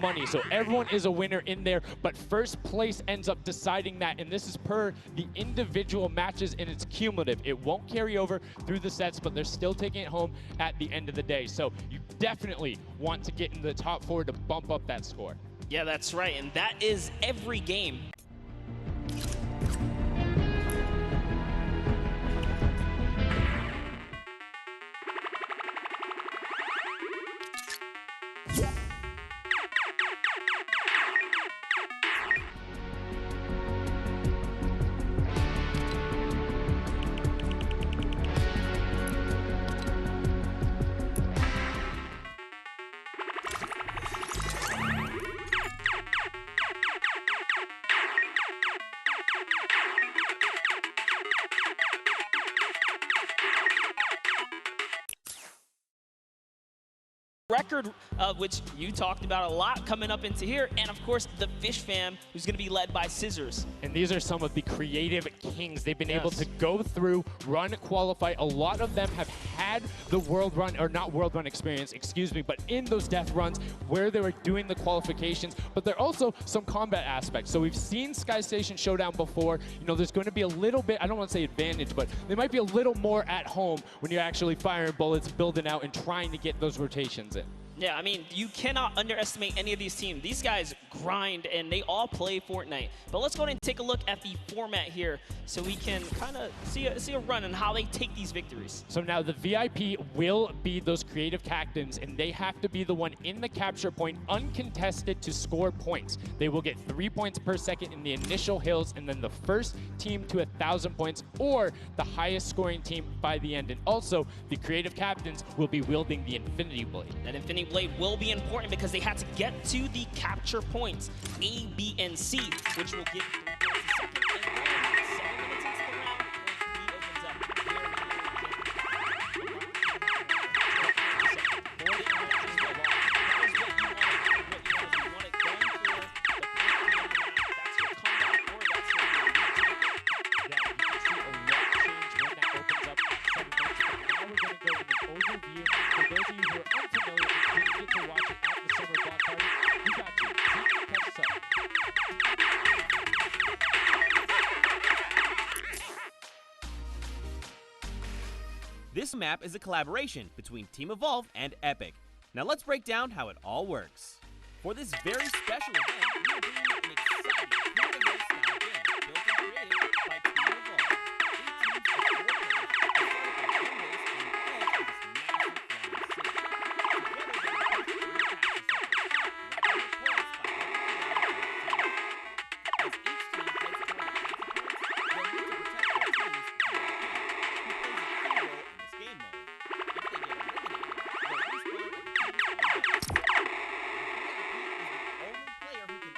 money. So everyone is a winner in there, but first place ends up deciding that, and this is per the individual matches, and it's cumulative. It won't carry over through the sets, but they're still taking it home at the end of the day. So you definitely want to get in the top 4 to bump up that score. Yeah, that's right, and that is every game. Record, which you talked about a lot, coming up into here, and of course the Fish Fam, who's going to be led by Scissors. And these are some of the creative kings. They've been able to go through, run, qualify. A lot of them have had the world run, or not world run experience, excuse me, but in those death runs where they were doing the qualifications, but there are also some combat aspects. So we've seen Sky Station Showdown before. You know, there's going to be a little bit, I don't want to say advantage, but they might be a little more at home when you're actually firing bullets, building out, and trying to get those rotations in. Yeah, I mean, you cannot underestimate any of these teams. These guys grind, and they all play Fortnite. But let's go ahead and take a look at the format here so we can kind of see a run and how they take these victories. So now the VIP will be those creative captains, and they have to be the one in the capture point, uncontested, to score points. They will get 3 points per second in the initial hills, and then the first team to 1,000 points, or the highest scoring team by the end. And also, the creative captains will be wielding the Infinity Blade. That Infinity Blade will be important because they had to get to the capture points, A, B, and C, which will give 3 points a second. And then 7 minutes into the round, point B opens up. This map is a collaboration between Team Evolve and Epic. Now let's break down how it all works. For this very special event, we are bringing you an exciting free-to-play style game built and created by Team Evolve. 8 teams of 4 players are starting at home base on the edge of this massive flying city. Together, they will push through the castle circuit, wrapping the points by helping the other team. As each team heads toward the capture points, they'll need to protect their team's VIP, who plays a key role in this game mode. If they get eliminated, they'll respawn at the team's home base. The VIP is the only player who can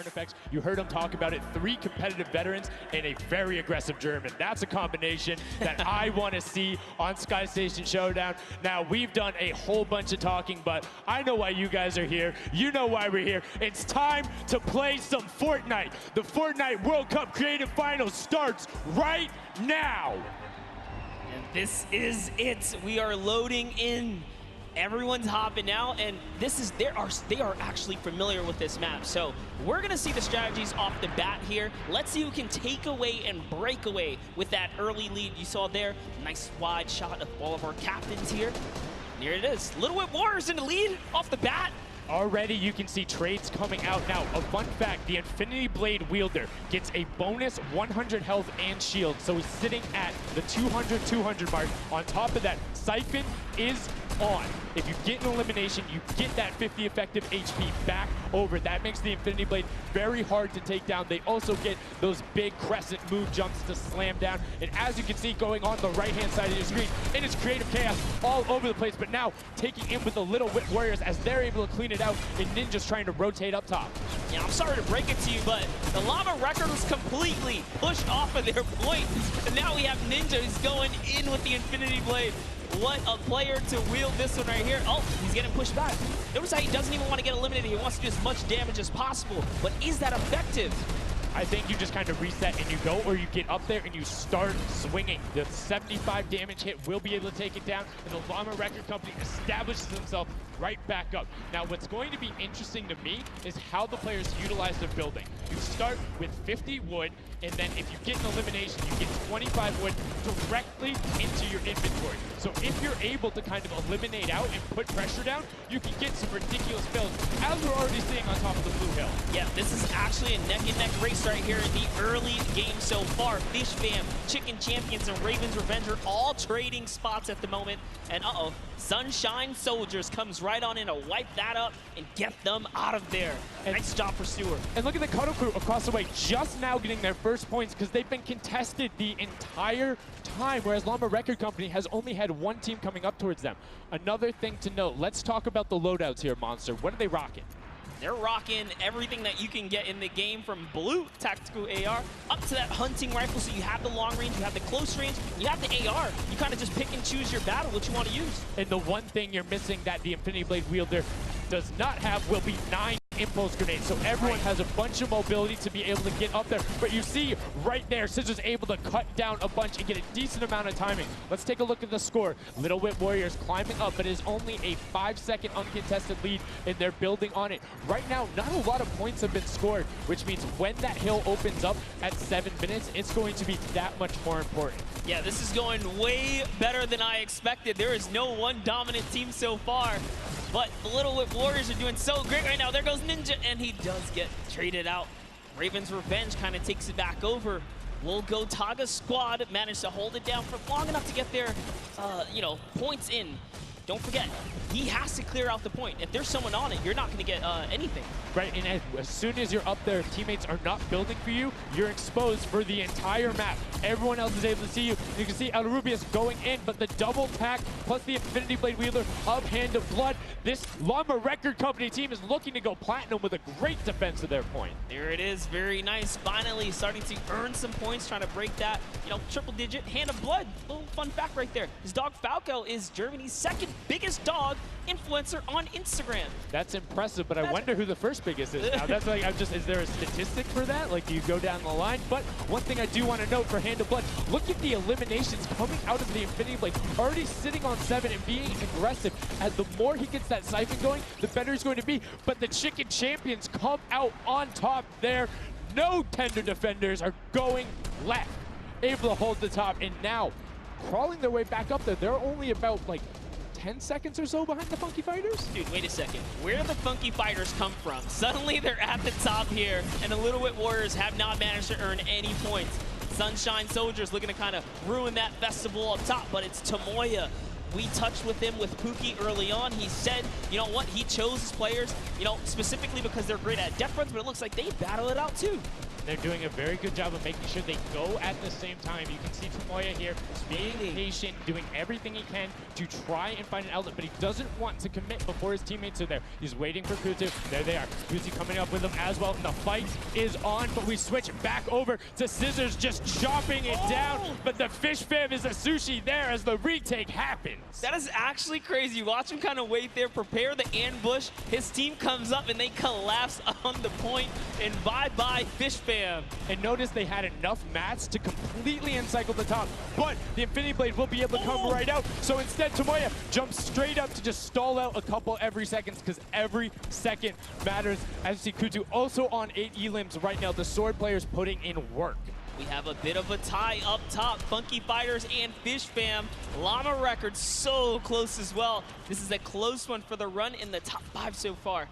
Carnifex. You heard him talk about it. 3 competitive veterans and a very aggressive German. That's a combination that I want to see on Sky Station Showdown. Now, we've done a whole bunch of talking, but I know why you guys are here. You know why we're here. It's time to play some Fortnite. The Fortnite World Cup Creative Finals starts right now. And this is it. We are loading in. Everyone's hopping out, and they are actually familiar with this map. So we're gonna see the strategies off the bat here. Let's see who can take away and break away with that early lead you saw there. Nice wide shot of all of our captains here. And here it is. Little Whip Warriors in the lead off the bat. Already you can see trades coming out now. A fun fact, the Infinity Blade wielder gets a bonus 100 health and shield, so he's sitting at the 200 mark. On top of that, Siphon is on. If you get an elimination, you get that 50 effective HP back over. That makes the Infinity Blade very hard to take down. They also get those big crescent move jumps to slam down. And as you can see going on the right-hand side of your screen, it is creative chaos all over the place, but now taking in with the Little Whip Warriors as they're able to clean it out, and Ninja's trying to rotate up top. Yeah, I'm sorry to break it to you, but the Llama record was completely pushed off of their point. And now we have Ninja who's going in with the Infinity Blade. What a player to wield this one right here. Oh, he's getting pushed back. Notice how he doesn't even want to get eliminated. He wants to do as much damage as possible. But is that effective? I think you just kind of reset and you go, or you get up there and you start swinging. The 75 damage hit will be able to take it down, and the Llama Record Company establishes themselves right back up. Now, what's going to be interesting to me is how the players utilize their building. You start with 50 wood, and then if you get an elimination, you get 25 wood directly into your inventory. So if you're able to kind of eliminate out and put pressure down, you can get some ridiculous builds, as we're already seeing on top of the Blue Hill. Yeah, this is actually a neck-and-neck race right here in the early game so far. Fish Fam, Chicken Champions, and Raven's Revenge are all trading spots at the moment. And Sunshine Soldiers comes right on in to wipe that up and get them out of there. And nice job for Stewart. And look at the Cuddle Crew across the way, just now getting their first points because they've been contested the entire time, whereas Llama Record Company has only had 1 team coming up towards them. Another thing to note, let's talk about the loadouts here, Monster. What are they rocking? They're rocking everything that you can get in the game, from blue tactical AR up to that hunting rifle. So you have the long range, you have the close range, you have the AR. You kind of just pick and choose your battle, what you want to use. And the one thing you're missing that the Infinity Blade wielder does not have will be 9 impulse grenades. So everyone has a bunch of mobility to be able to get up there. But you see right there, Scissors able to cut down a bunch and get a decent amount of timing. Let's take a look at the score. Little Whip Warriors climbing up, but it is only a 5-second uncontested lead, and they're building on it. Right now, not a lot of points have been scored, which means when that hill opens up at 7 minutes, it's going to be that much more important. Yeah, this is going way better than I expected. There is no one dominant team so far, but the Little Whip Warriors are doing so great right now. There goes Ninja, and he does get traded out. Raven's Revenge kind of takes it back over. We'll go Taga squad managed to hold it down for long enough to get their, points in. Don't forget, he has to clear out the point. If there's someone on it, you're not going to get anything. Right, and as soon as you're up there, if teammates are not building for you, you're exposed for the entire map. Everyone else is able to see you. You can see El Rubius going in, but the double pack plus the Infinity Blade wielder of Hand of Blood. This Llama Record Company team is looking to go platinum with a great defense of their point. There it is, very nice. Finally starting to earn some points, trying to break that, triple digit Hand of Blood. Little fun fact right there. His dog Falco is Germany's 2nd biggest dog influencer on Instagram. That's impressive, but I wonder who the first biggest is now. That's like, is there a statistic for that? Like, do you go down the line? But one thing I do want to note for Hand of Blood, look at the eliminations coming out of the Infinity Blade, already sitting on 7 and being aggressive. As the more he gets that siphon going, the better he's going to be. But the Chicken Champions come out on top there. No tender defenders are going left, able to hold the top, and now crawling their way back up there. They're only about like 10 seconds or so behind the Funky Fighters? Dude, wait a second. Where do the Funky Fighters come from? Suddenly they're at the top here, and the Little Whip Warriors have not managed to earn any points. Sunshine Soldiers looking to kind of ruin that festival up top, but it's Tomoya. We touched with him with Pookie early on. He said, you know what, he chose his players, specifically because they're great at death runs, but it looks like they battle it out too. They're doing a very good job of making sure they go at the same time. You can see Tomoya here being patient, doing everything he can to try and find an outlet, but he doesn't want to commit before his teammates are there. He's waiting for Kutu. There they are. Kutu coming up with him as well, and the fight is on, but we switch back over to Scissors just chopping it down, but the fish fam is a sushi there as the retake happens. That is actually crazy. Watch him kind of wait there, prepare the ambush. His team comes up and they collapse on the point, and bye-bye fish fam. And notice they had enough mats to completely encircle the top, but the Infinity Blade will be able to come right out. So instead, Tomoya jumps straight up to just stall out a couple every second, because every second matters. As you see Kutu also on 8 elims right now. The sword players putting in work. We have a bit of a tie up top. Funky Fighters and Fish Fam. Llama Records so close as well. This is a close one for the run in the top 5 so far.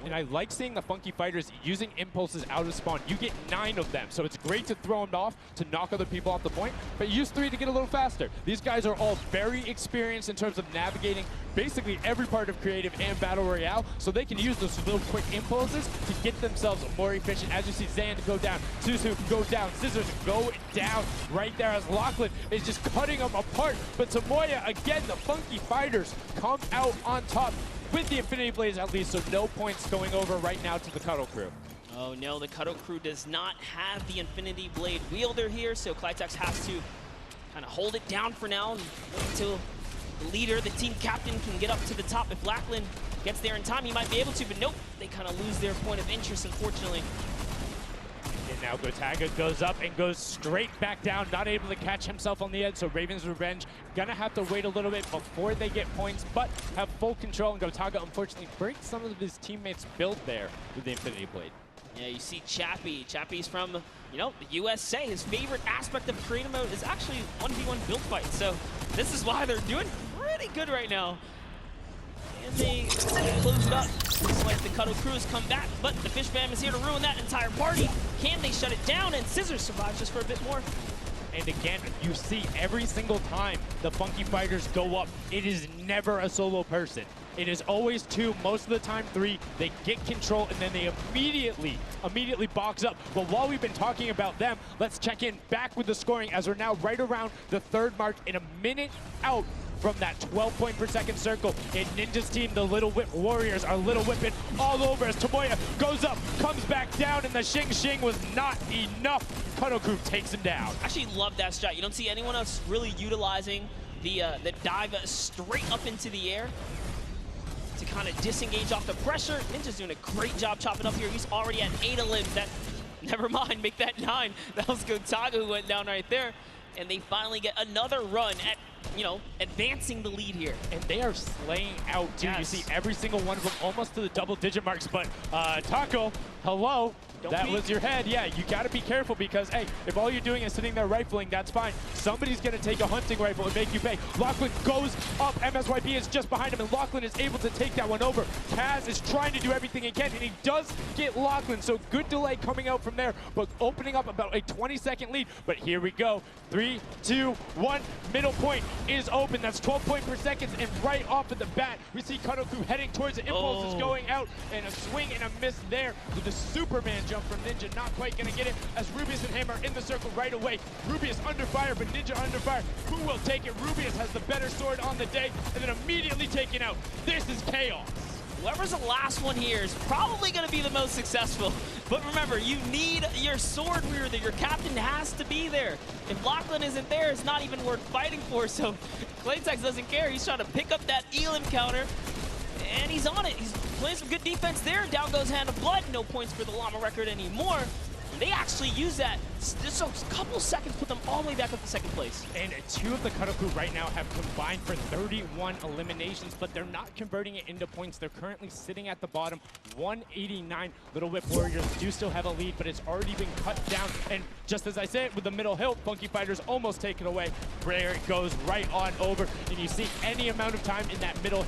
And I like seeing the Funky Fighters using impulses out of spawn. You get 9 of them, so it's great to throw them off to knock other people off the point, but use 3 to get a little faster. These guys are all very experienced in terms of navigating basically every part of creative and battle royale, so they can use those little quick impulses to get themselves more efficient. As you see Zand go down, Suzu go down, Scissors go down right there as Lachlan is just cutting them apart. But Tomoya, again, the Funky Fighters come out on top with the Infinity Blades at least, so no points going over right now to the Cuddle Crew. Oh no, the Cuddle Crew does not have the Infinity Blade wielder here, so Clytex has to kind of hold it down for now until the leader, the team captain, can get up to the top. If Lachlan gets there in time, he might be able to, but nope, they kind of lose their point of interest, unfortunately. And now Gotaga goes up and goes straight back down, not able to catch himself on the edge, so Raven's Revenge gonna have to wait a little bit before they get points, but have full control, and Gotaga unfortunately breaks some of his teammates' build there with the Infinity Blade. Yeah, you see Chappie. Chappie's from, you know, the USA. His favorite aspect of creative mode is actually 1v1 build fights, so this is why they're doing pretty good right now. And they close it up. Looks like the Cuddle Crew has come back, but the Fish Fam is here to ruin that entire party. Can they shut it down? And Scissors survives just for a bit more. And again, you see every single time the Funky Fighters go up, it is never a solo person. It is always 2, most of the time 3. They get control and then they immediately box up. But while we've been talking about them, let's check in back with the scoring as we're now right around the 3rd mark and a minute out from that 12 point per second circle. And Ninja's team, the Little Whip Warriors, are Little Whipping all over as Tomoya goes up, comes back down, and the Shing Shing was not enough. Cuddle Crew takes him down. I actually love that strat. You don't see anyone else really utilizing the dive straight up into the air to kind of disengage off the pressure. Ninja's doing a great job chopping up here. He's already at 8 limbs. That, never mind, make that 9. That was Gotaga who went down right there. And they finally get another run at, you know, advancing the lead here. And they are slaying out, too. Yes. You see every single one of them almost to the double-digit marks. But Taco, hello. That was your head. Yeah, you got to be careful because, hey, if all you're doing is sitting there rifling, that's fine. Somebody's going to take a hunting rifle and make you pay. Lachlan goes up. MSYP is just behind him, and Lachlan is able to take that one over. Kaz is trying to do everything he can, and he does get Lachlan. So good delay coming out from there, but opening up about a 20-second lead. But here we go. 3, 2, 1. Middle point is open. That's 12 point per second, and right off of the bat, we see Cuddle Crew heading towards the impulses going out, and a swing and a miss there with the Superman jump from Ninja. Not quite going to get it as Rubius and Hammer in the circle right away. Rubius under fire, but Ninja under fire. Who will take it? Rubius has the better sword on the day, and then immediately taken out. This is chaos. Whoever's the last one here is probably going to be the most successful. But remember, you need your sword wielder. Your captain has to be there. If Lachlan isn't there, it's not even worth fighting for. So Claytex doesn't care. He's trying to pick up that Elim counter. And he's on it. He's playing some good defense there. Down goes Hand of Blood. No points for the Llama Record anymore. And they actually use that. Just a couple seconds put them all the way back up to 2nd place. And 2 of the Cuddle Crew right now have combined for 31 eliminations, but they're not converting it into points. They're currently sitting at the bottom, 189. Little Whip Warriors do still have a lead, but it's already been cut down. And just as I said, with the middle hill, Funky Fighters almost taken away. There it goes right on over. And you see any amount of time in that middle